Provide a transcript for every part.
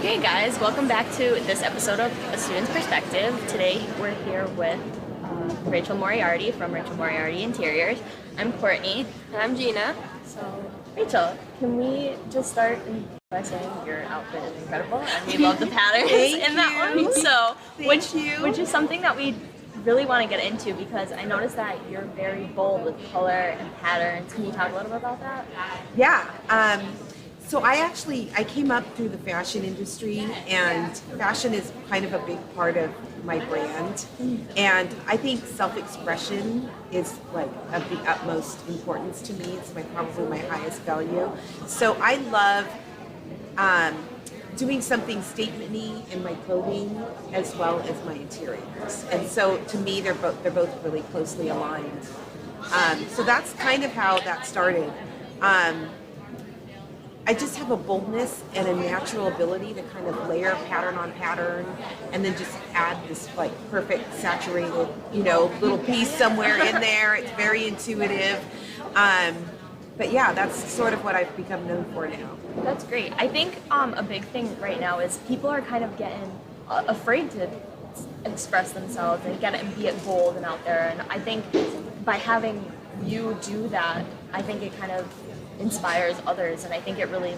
Okay guys, welcome back to this episode of A Student's Perspective. Today we're here with Rachel Moriarty from Rachel Moriarty Interiors. I'm Courtney. And I'm Gina. So Rachel, can we just start by saying your outfit is incredible and we love the patterns in that one. So which is something that we really want to get into because I noticed that you're very bold with color and patterns. Can you talk a little bit about that? Yeah. So I came up through the fashion industry, and fashion is kind of a big part of my brand. And I think self-expression is like of the utmost importance to me. It's probably my highest value. So I love doing something statement-y in my clothing as well as my interiors. And so to me, they're both really closely aligned. So that's kind of how that started. I just have a boldness and a natural ability to kind of layer pattern on pattern and then just add this like perfect saturated, little piece somewhere in there. It's very intuitive. But yeah, that's sort of what I've become known for now. That's great. I think a big thing right now is people are kind of getting afraid to express themselves and be it bold and out there. And I think by having you do that, I think it kind of inspires others, and I think it really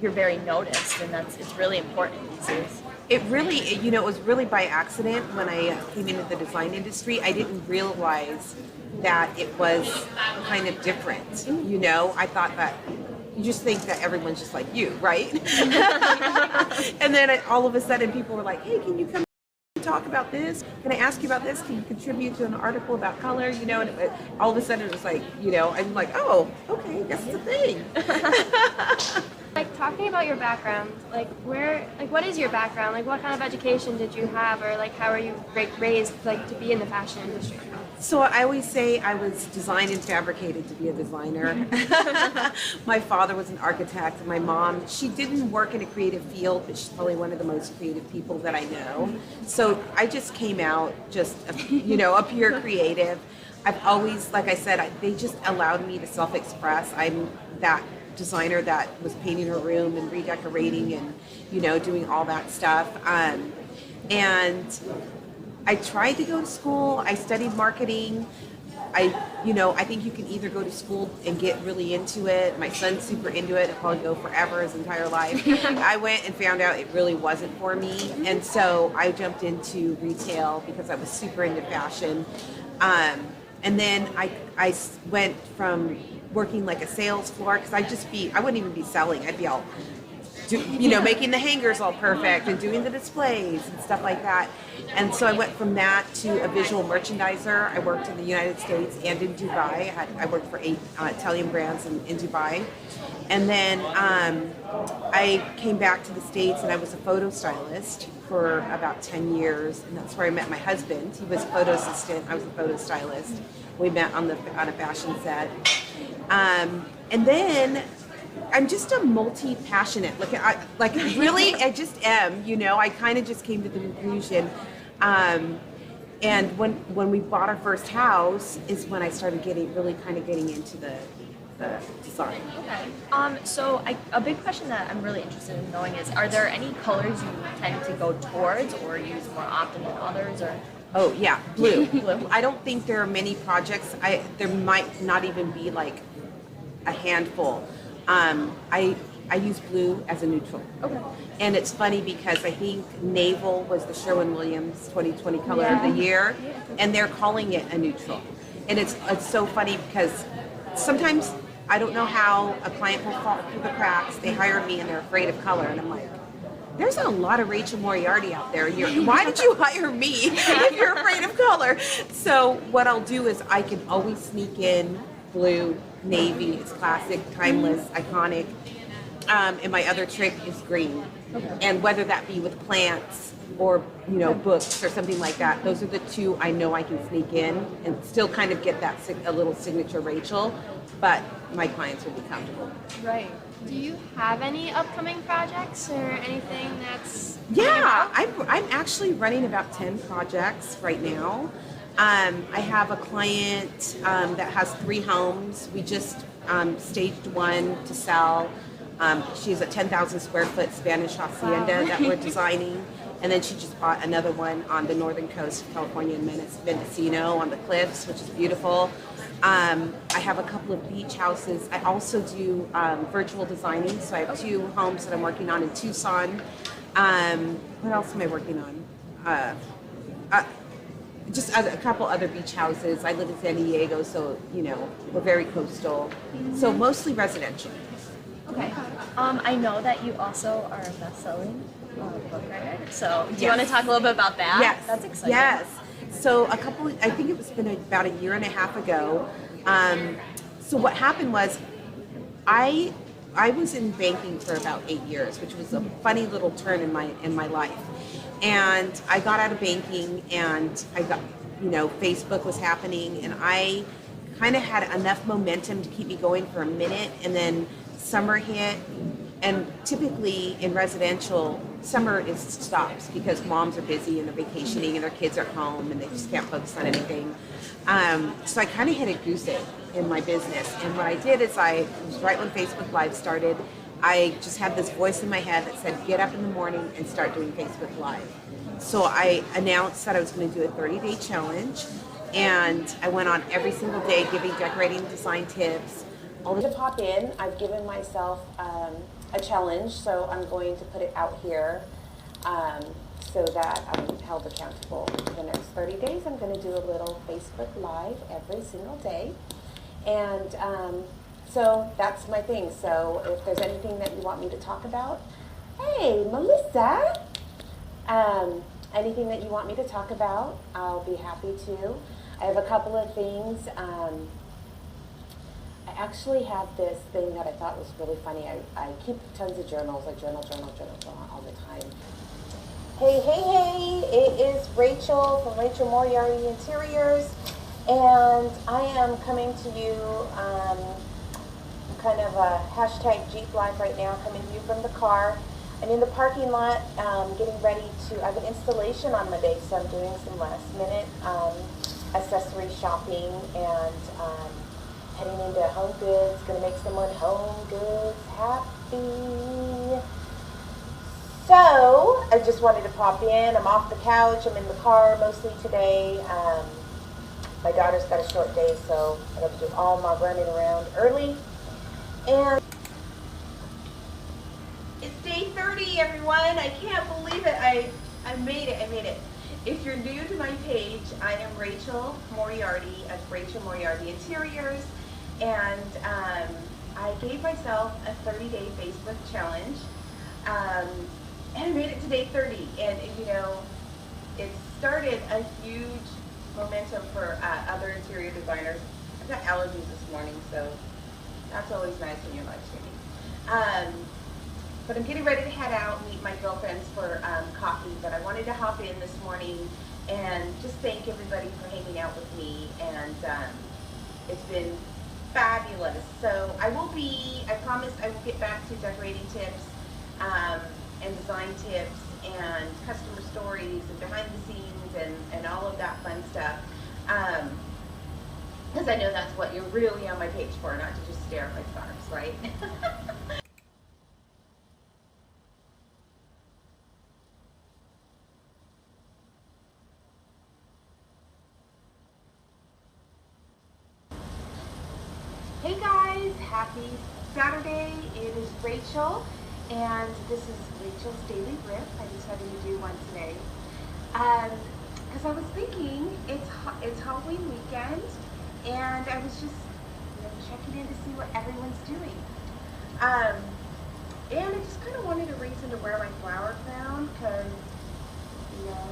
you're very noticed, and it's really important these days. It really, it was really by accident when I came into the design industry. I didn't realize that it was kind of different. I thought that you just think that everyone's just like you, right? And then all of a sudden people were like, hey, can you come talk about this? Can I ask you about this? Can you contribute to an article about color? And all of a sudden it was like, I'm like, oh, okay, I guess it's a thing. Talking about your background, what is your background? What kind of education did you have, or how are you raised to be in the fashion industry? So I always say I was designed and fabricated to be a designer. My father was an architect, and my mom, she didn't work in a creative field, but she's probably one of the most creative people that I know. So I just came out just, a pure creative. I've always, like I said, they just allowed me to self-express. I'm that designer that was painting her room and redecorating and, doing all that stuff. And I tried to go to school. I studied marketing. I think you can either go to school and get really into it. My son's super into it. He'll probably go forever, his entire life. I went and found out it really wasn't for me. And so I jumped into retail because I was super into fashion. And then I went from working like a sales floor, because I wouldn't even be selling. I'd be all, making the hangers all perfect and doing the displays and stuff like that. And so I went from that to a visual merchandiser. I worked in the United States and in Dubai. I worked for 8 Italian brands in Dubai. And then I came back to the States, and I was a photo stylist for about 10 years. And that's where I met my husband. He was a photo assistant. I was a photo stylist. We met on a fashion set. And then I'm just a multi-passionate. Really, I just am. I kind of just came to the conclusion. And when we bought our first house is when I started getting into the design. Okay. So a big question that I'm really interested in knowing is, are there any colors you tend to go towards or use more often than others, or? Oh yeah, blue. Blue. I don't think there are many projects. There might not even be a handful. I use blue as a neutral. Okay. And it's funny because I think naval was the Sherwin-Williams 2020 color of the year, and they're calling it a neutral. And it's so funny because sometimes I don't know how a client will fall through the cracks. They hire me and they're afraid of color, and I'm like, there's a lot of Rachel Moriarty out there. Why did you hire me if you're afraid of color? So what I'll do is I can always sneak in blue, navy. It's classic, timeless, iconic. And my other trick is green. Okay. And whether that be with plants or books or something like that, those are the two I know I can sneak in and still kind of get that a little signature Rachel, but my clients will be comfortable. Right. Do you have any upcoming projects or anything that's... Yeah, I'm actually running about 10 projects right now. I have a client that has 3 homes. We just staged one to sell. She's a 10,000 square foot Spanish hacienda that we're designing. And then she just bought another one on the northern coast of California in Mendocino on the cliffs, which is beautiful. I have a couple of beach houses. I also do virtual designing. So I have 2 homes that I'm working on in Tucson. What else am I working on? Just a couple other beach houses. I live in San Diego, so, you know, we're very coastal. So mostly residential. Okay. I know that you also are a best-selling book writer. So do you want to talk a little bit about that? Yes. That's exciting. Yes. So I think it was been about a year and a half ago. So what happened was I was in banking for about 8 years, which was a funny little turn in my life. And I got out of banking and I got, you know, Facebook was happening and I kind of had enough momentum to keep me going for a minute, and then summer hit. And typically in residential, summer stops because moms are busy and they're vacationing and their kids are home and they just can't focus on anything. So I kind of hit a goose egg in my business. And what I did is it was right when Facebook Live started, I just had this voice in my head that said, get up in the morning and start doing Facebook Live. So I announced that I was going to do a 30-day challenge. And I went on every single day giving decorating design tips. To pop in, I've given myself a challenge, so I'm going to put it out here so that I'm held accountable. For the next 30 days, I'm going to do a little Facebook Live every single day. And so that's my thing. So if there's anything that you want me to talk about, hey, Melissa, anything that you want me to talk about, I'll be happy to. I have a couple of things. I actually have this thing that I thought was really funny. I keep tons of journals. I journal all the time. Hey, it is Rachel from Rachel Moriarty Interiors, and I am coming to you kind of a hashtag Jeep Live right now, coming to you from the car. I'm in the parking lot getting ready I have an installation on Monday, so I'm doing some last minute accessory shopping and heading into Home Goods, gonna make someone Home Goods happy. So, I just wanted to pop in. I'm off the couch, I'm in the car mostly today. My daughter's got a short day, so I have to do all my running around early. And it's day 30, everyone. I can't believe it. I made it. If you're new to my page, I am Rachel Moriarty at Rachel Moriarty Interiors. And I gave myself a 30-day Facebook challenge, and I made it to day 30. And you know, it started a huge momentum for other interior designers. I've got allergies this morning, so that's always nice when you're live streaming. But I'm getting ready to head out and meet my girlfriends for coffee. But I wanted to hop in this morning and just thank everybody for hanging out with me. And it's been fabulous. So I promised I will get back to decorating tips and design tips and customer stories and behind the scenes and all of that fun stuff. Because I know that's what you're really on my page for, not to just stare at my scarves, right? Hey guys, happy Saturday. It is Rachel, and this is Rachel's Daily Riff. I decided to do one today. Because I was thinking it's Halloween weekend, and I was just checking in to see what everyone's doing. And I just kind of wanted a reason to wear my flower crown, because, you know.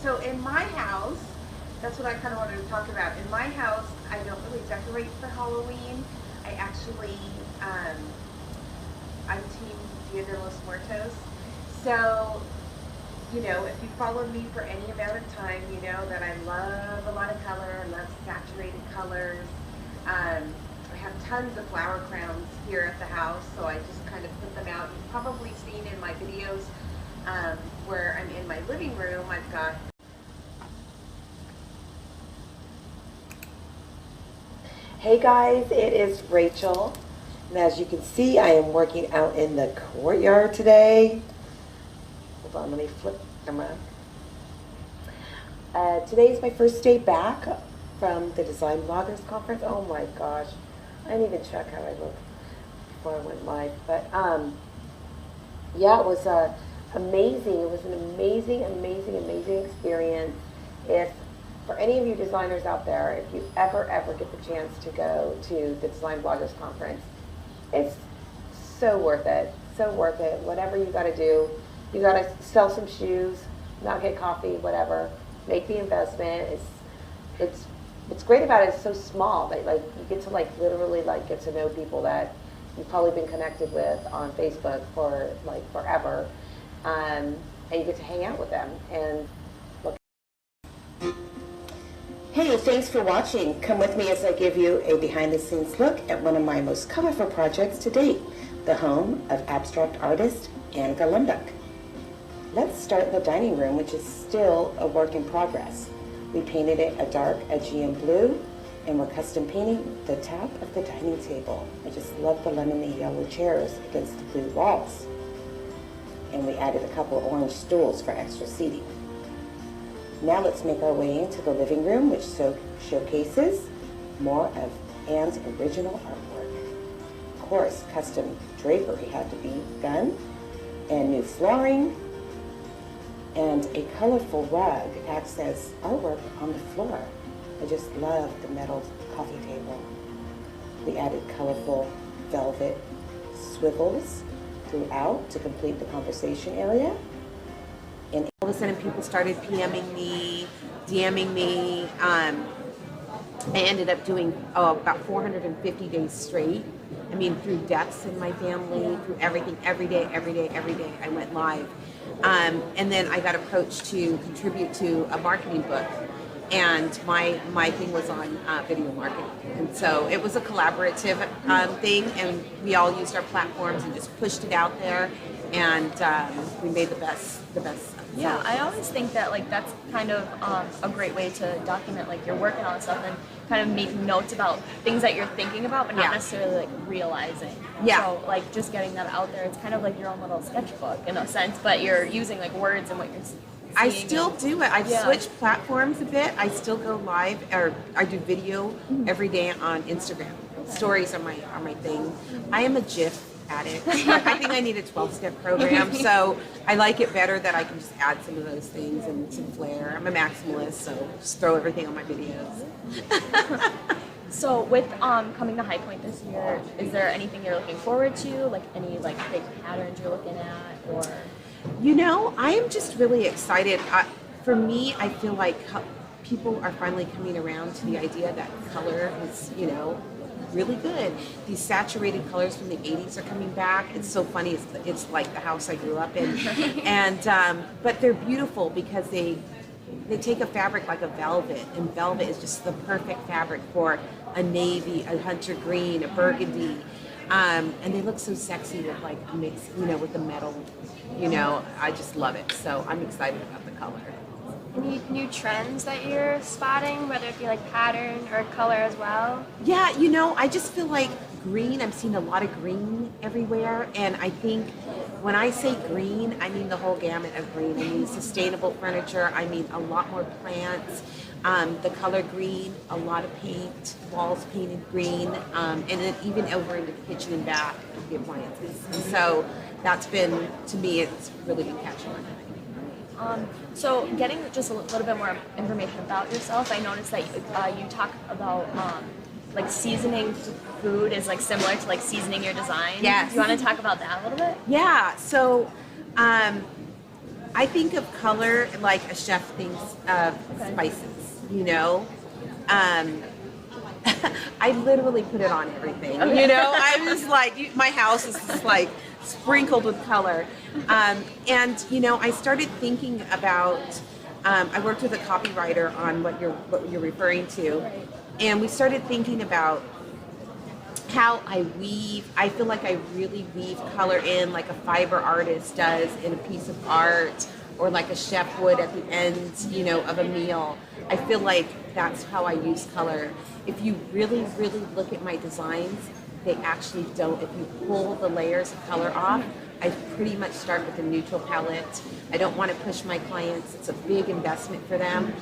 So in my house, that's what I kind of wanted to talk about. In my house, I don't really decorate for Halloween. I actually, I'm Team Dia de los Muertos. So, you know, if you followed me for any amount of time, you know that I love a lot of color. I love saturated colors. I have tons of flower crowns here at the house, so I just kind of put them out. You've probably seen in my videos where I'm in my living room, I've got Hey guys, it is Rachel, And as you can see, I am working out in the courtyard today. Hold on, let me flip the camera. Today is my first day back from the Design Bloggers Conference. Oh my gosh, I didn't even check how I looked before I went live. But yeah, it was amazing. It was an amazing, amazing, amazing experience. If for any of you designers out there, if you ever get the chance to go to the Design Bloggers Conference, it's so worth it. So worth it. Whatever you got to do, you got to sell some shoes, not get coffee, whatever. Make the investment. It's great about it. It's so small that like you get to like literally like get to know people that you've probably been connected with on Facebook for like forever, and you get to hang out with them and look. Hey, thanks for watching. Come with me as I give you a behind-the-scenes look at one of my most colorful projects to date, the home of abstract artist Anne Galundak. Let's start in the dining room, which is still a work in progress. We painted it a dark Aegean blue, and we're custom painting the top of the dining table. I just love the lemony yellow chairs against the blue walls. And we added a couple of orange stools for extra seating. Now let's make our way into the living room, which showcases more of Anne's original artwork. Of course, custom drapery had to be done, and new flooring, and a colorful rug acts as artwork on the floor. I just love the metal coffee table. We added colorful velvet swivels throughout to complete the conversation area. And All of a sudden people started PMing me, DMing me. I ended up doing about 450 days straight. I mean, through deaths in my family, through everything, every day, I went live. And then I got approached to contribute to a marketing book. And my thing was on video marketing. And so it was a collaborative thing, and we all used our platforms and just pushed it out there. And we made the best. Yeah, I always think that like that's kind of a great way to document like your work and all that stuff, and kind of make notes about things that you're thinking about, but not necessarily like realizing. Yeah. So like just getting that out there, it's kind of like your own little sketchbook in a sense, but you're using like words and what you're seeing. I still do it. I've switched platforms a bit. I still go live, or I do video every day on Instagram. Stories are my thing. I am a GIF addict. I think I need a 12-step program, so I like it better that I can just add some of those things and some flair. I'm a maximalist, so just throw everything on my videos. So with coming to High Point this year, is there anything you're looking forward to? Like any like big patterns you're looking at, or? You know, I am just really excited. For me, I feel like people are finally coming around to the idea that color is, you know, really good. These saturated colors from the 80s are coming back. It's so funny. It's like the house I grew up in. And but they're beautiful because they take a fabric like a velvet, and velvet is just the perfect fabric for a navy, a hunter green, a burgundy. And they look so sexy with like a mix, you know, with the metal. You know, I just love it. So I'm excited about the color. Any new trends that you're spotting, whether it be like pattern or color as well? Yeah, you know, I just feel like green, I'm seeing a lot of green everywhere. And I think when I say green, I mean the whole gamut of green. I mean sustainable furniture. I mean a lot more plants. The color green, a lot of paint, walls painted green, and then even over into the kitchen and bath of the appliances. And so that's been, to me, it's really been catching on. So getting just a little bit more information about yourself, I noticed that you talk about like seasoning food is like similar to like seasoning your design. Yes. Do you want to talk about that a little bit? Yeah, so I think of color like a chef thinks of spices, you know? I literally put it on everything, you know? I was like, my house is just like sprinkled with color. And, you know, I started thinking about, I worked with a copywriter on what you're referring to, and we started thinking about how I weave. I feel like I really weave color in like a fiber artist does in a piece of art, or like a chef would at the end, you know, of a meal. I feel like that's how I use color. If you really, really look at my designs, they actually don't. If you pull the layers of color off, I pretty much start with a neutral palette. I don't want to push my clients. It's a big investment for them.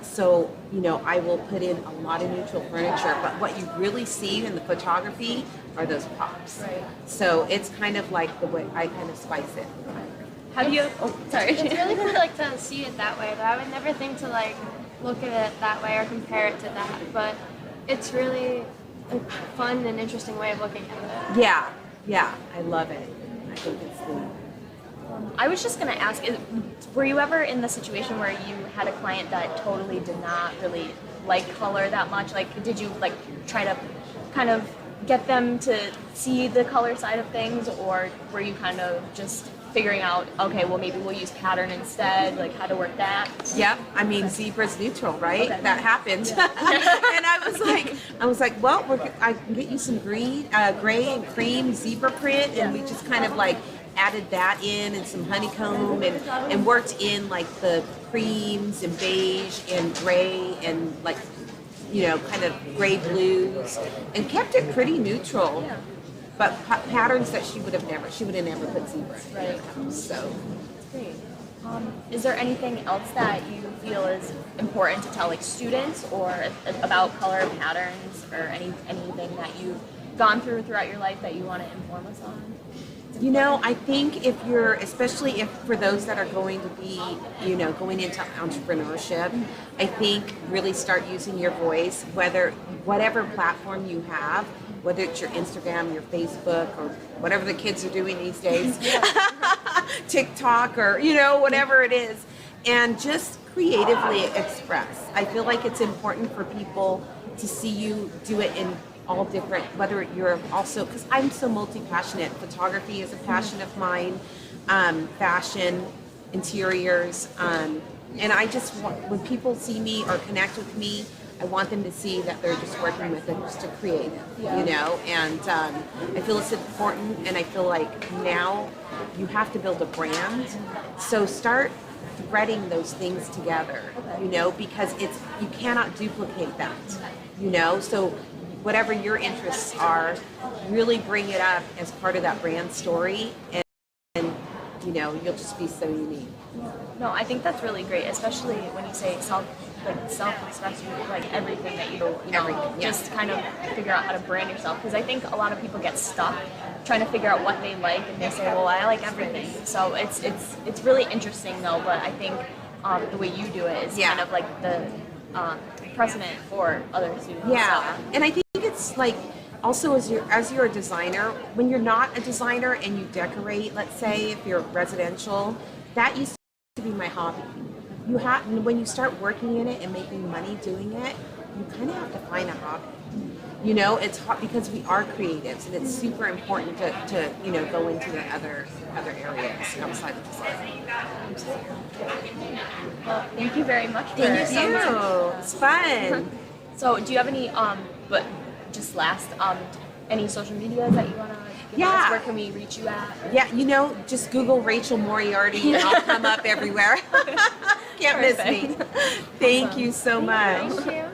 So, you know, I will put in a lot of neutral furniture, but what you really see in the photography are those pops. Right. So it's kind of like the way I kind of spice it. Have you? Oh, sorry. It's really cool like to see it that way, but I would never think to like look at it that way or compare it to that. But it's really a fun and interesting way of looking at it. Yeah, I love it. I think it's the I was just gonna ask, were you ever in the situation where you had a client that totally did not really like color that much? Like, did you like try to kind of get them to see the color side of things, or were you kind of just figuring out, okay, well maybe we'll use pattern instead, like how to work that? Yep, I mean zebra's neutral, right? Okay. That happened, and I was like, well, I can get you some green, gray and cream zebra print, and we just kind of like added that in and some honeycomb and worked in like the creams and beige and gray and like, you know, kind of gray blues, and kept it pretty neutral. Yeah. But patterns that she would have never put zebra in Right. her house. So Great. Is there anything else that you feel is important to tell like students or about color patterns or anything that you've gone through throughout your life that you want to inform us on? you know, I think if you're, especially if for those that are going to be, you know, going into entrepreneurship, I think really start using your voice, whatever platform you have, whether it's your Instagram, your Facebook, or whatever the kids are doing these days, TikTok, or, you know, whatever it is, and just creatively express. I feel like it's important for people to see you do it in all different, whether you're also, because I'm so multi-passionate. Photography is a passion of mine, fashion, interiors, and I just want, when people see me or connect with me, I want them to see that they're just working with just a creative, you know, and I feel it's important, and I feel like now you have to build a brand, so start threading those things together, you know, because it's, you cannot duplicate that, you know, so whatever your interests are, really bring it up as part of that brand story, and you know, you'll just be so unique. No, I think that's really great, especially when you say self-expression, like everything that you do, you know, Everything, yeah. just kind of figure out how to brand yourself. Because I think a lot of people get stuck trying to figure out what they like, and they say, well, I like everything. So it's really interesting though. But I think the way you do it is kind of like the precedent for other students. Yeah, So. and I think it's like also as you're a designer, when you're not a designer and you decorate, let's say if you're residential, that used to be my hobby. You have, when you start working in it and making money doing it, you kind of have to find a hobby. You know, it's hard because we are creatives, and it's super important to you know, go into the other areas outside of design. Well, thank you very much. Thank you so much. It's fun. So, do you have any but just last any social media that you want to give us? Where can we reach you at? Yeah, you know, just Google Rachel Moriarty and I'll come up everywhere. Can't miss me. Thank you so much. Thank you.